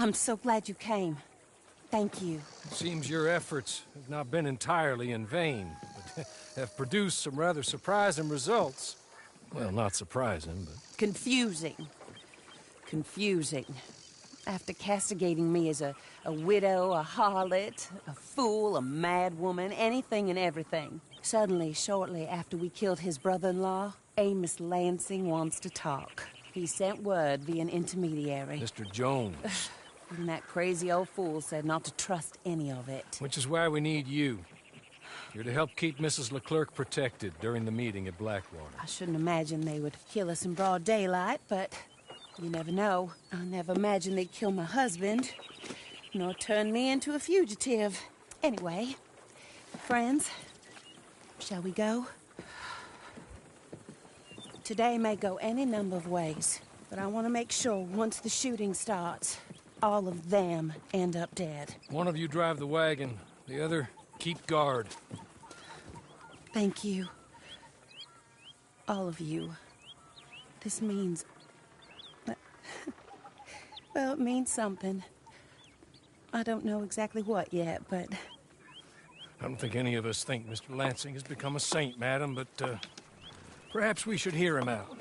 I'm so glad you came. Thank you. It seems your efforts have not been entirely in vain, but have produced some rather surprising results. Well, not surprising, but... Confusing. Confusing. After castigating me as a widow, a harlot, a fool, a mad woman, anything and everything. Suddenly, shortly after we killed his brother-in-law, Amos Lansing wants to talk. He sent word via an intermediary. Mr. Jones. And that crazy old fool said not to trust any of it. Which is why we need you. You're to help keep Mrs. Leclerc protected during the meeting at Blackwater. I shouldn't imagine they would kill us in broad daylight, but you never know. I never imagined they'd kill my husband, nor turn me into a fugitive. Anyway, friends, shall we go? Today may go any number of ways, but I want to make sure once the shooting starts, all of them end up dead. One of you drive the wagon, the other keep guard. Thank you. All of you. This means... well, it means something. I don't know exactly what yet, but... I don't think any of us think Mr. Lansing has become a saint, madam, but perhaps we should hear him out.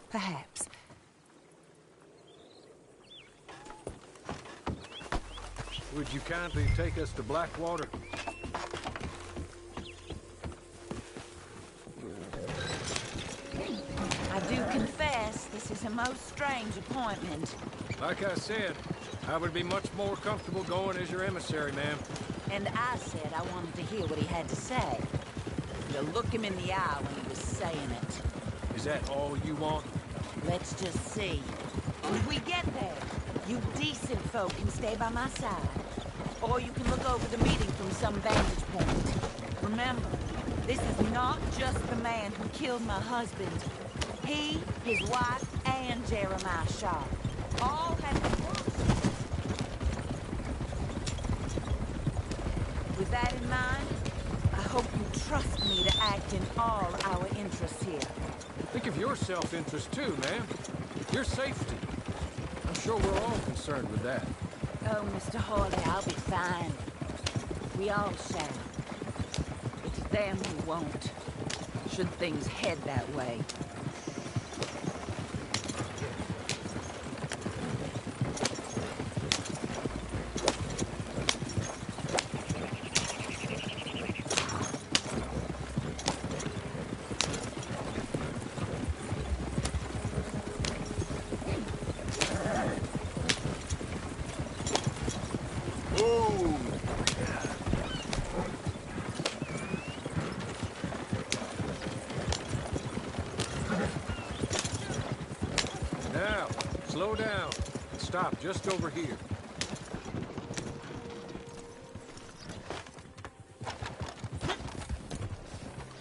Perhaps. Would you kindly take us to Blackwater? I do confess, this is a most strange appointment. Like I said, I would be much more comfortable going as your emissary, ma'am. And I said I wanted to hear what he had to say. To look him in the eye when he was saying it. Is that all you want? Let's just see. When we get there, you decent folk can stay by my side. Or you can look over the meeting from some vantage point. Remember, this is not just the man who killed my husband. He, his wife, and Jeremiah Shaw all had been watched. With that in mind, I hope you trust me to act in all our interests here. Think of your self-interest too, ma'am. Your safety. I'm sure we're all concerned with that. Oh, Mr. Hawley, I'll be fine. We all shall. It's them who won't, should things head that way. Now, slow down. Stop just over here.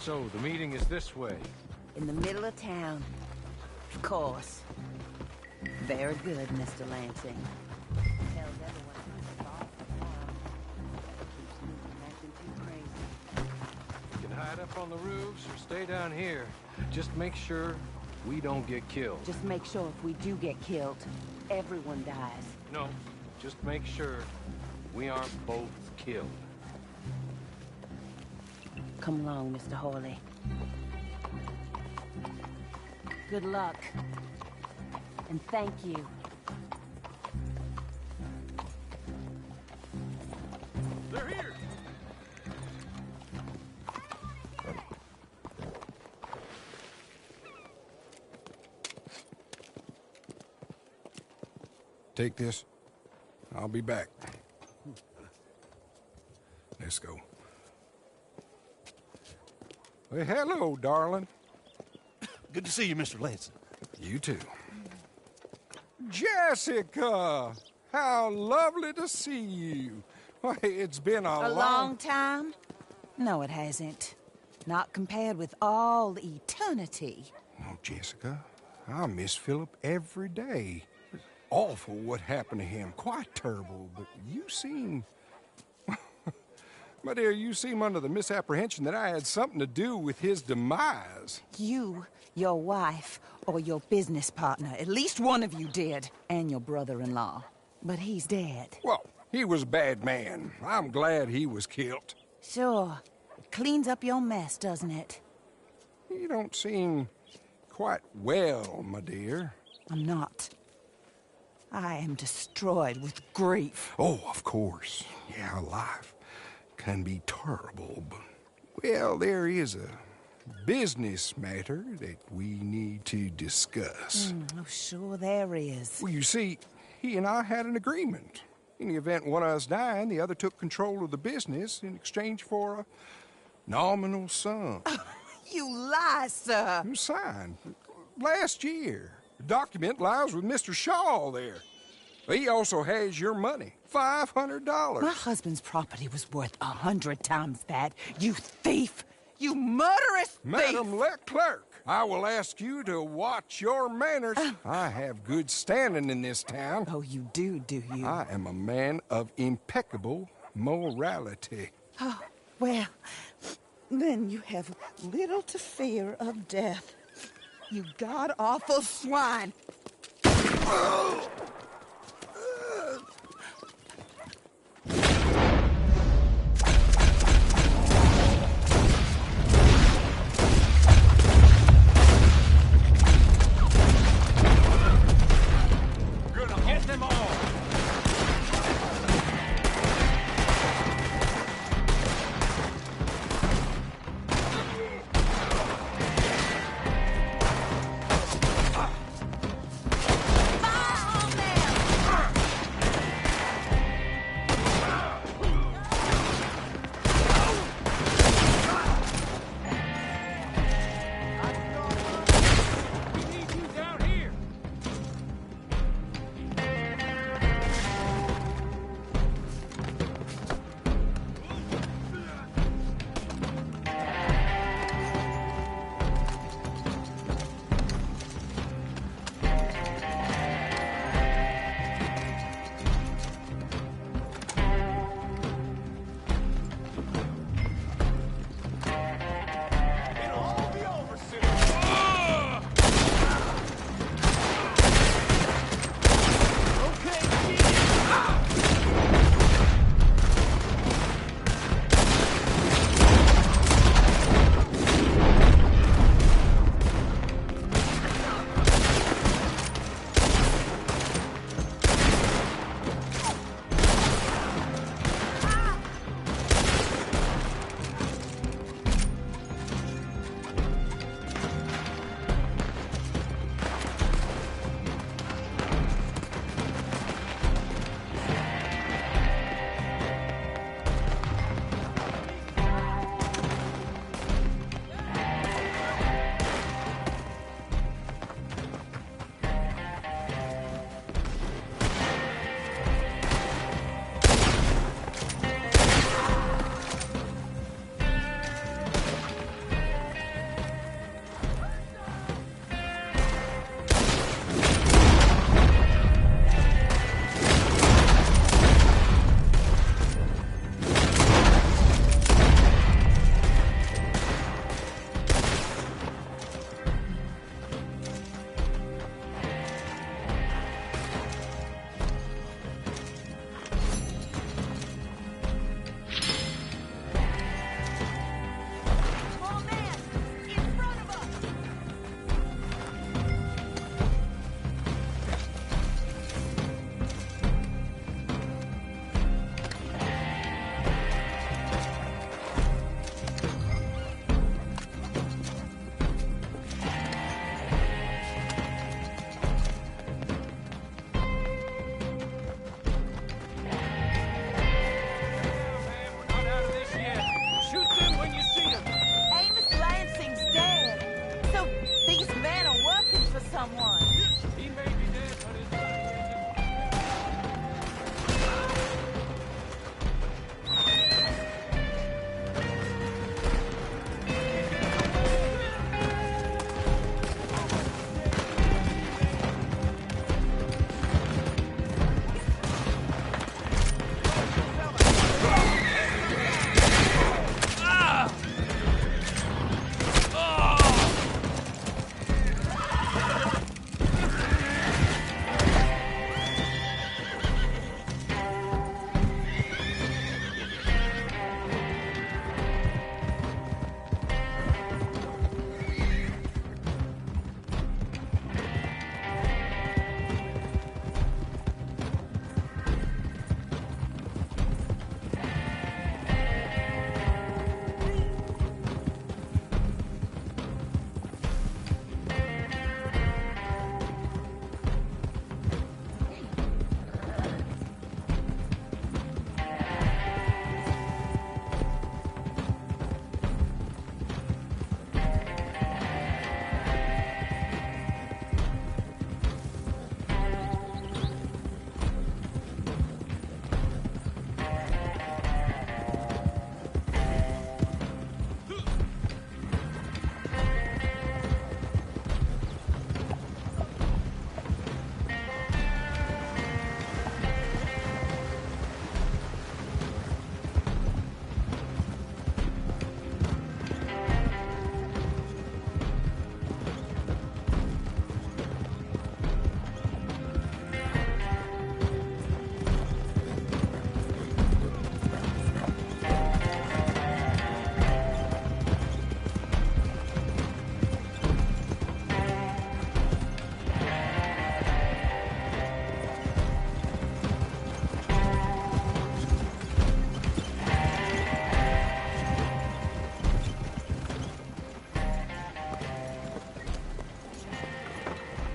So, the meeting is this way. In the middle of town. Of course. Very good, Mr. Lansing. Tells everyone I'm involved in harm. Keeps me from acting too crazy. You can hide up on the roofs or stay down here. Just make sure we don't get killed. Just make sure if we do get killed, everyone dies. No, just make sure we aren't both killed. Come along, Mr. Hawley. Good luck. And thank you. They're here! Take this. I'll be back. Let's go. Well, hello, darling. Good to see you, Mr. Lansing. You too. Jessica! How lovely to see you. Why, it's been a long time? No, it hasn't. Not compared with all eternity. Oh, Jessica, I miss Philip every day. It's awful what happened to him. Quite terrible, but you seem... My dear, you seem under the misapprehension that I had something to do with his demise. You, your wife, or your business partner. At least one of you did. And your brother-in-law. But he's dead. Well, he was a bad man. I'm glad he was killed. Sure. It cleans up your mess, doesn't it? You don't seem quite well, my dear. I'm not. I am destroyed with grief. Oh, of course. Yeah, life can be terrible, but... Well, there is a business matter that we need to discuss. Oh, sure there is. Well, you see, he and I had an agreement. In the event one of us died, the other took control of the business in exchange for a nominal sum. You lie, sir. It was signed last year. The document lies with Mr. Shaw there. He also has your money, $500. My husband's property was worth 100 times that. You thief! You murderous thief! Madam Leclerc, I will ask you to watch your manners. I have good standing in this town. Oh, you do you? I am a man of impeccable morality. Oh, well, then you have little to fear of death. You god-awful swine! Get them all!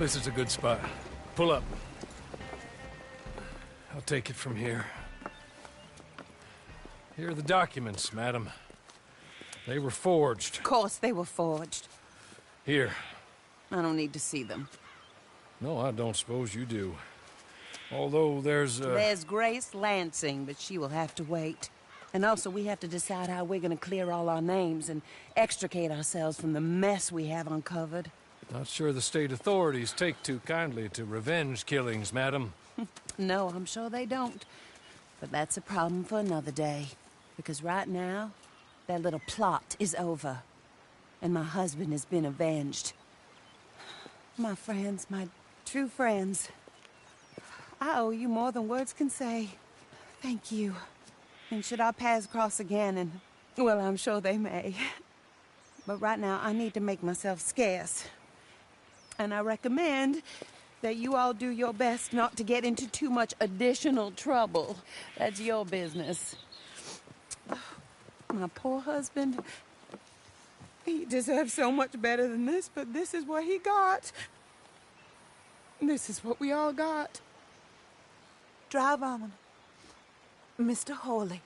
This is a good spot. Pull up. I'll take it from here. Here are the documents, madam. They were forged. Of course they were forged. Here. I don't need to see them. No, I don't suppose you do. Although there's There's Grace Lansing, but she will have to wait. And also, we have to decide how we're gonna clear all our names and extricate ourselves from the mess we have uncovered. Not sure the state authorities take too kindly to revenge killings, madam. No, I'm sure they don't. But that's a problem for another day. Because right now, that little plot is over. And my husband has been avenged. My friends, my true friends. I owe you more than words can say. Thank you. And should our paths cross again, and, well, I'm sure they may. But right now, I need to make myself scarce. And I recommend that you all do your best not to get into too much additional trouble. That's your business. My poor husband. He deserves so much better than this, but this is what he got. This is what we all got. Drive on, Mr. Hawley.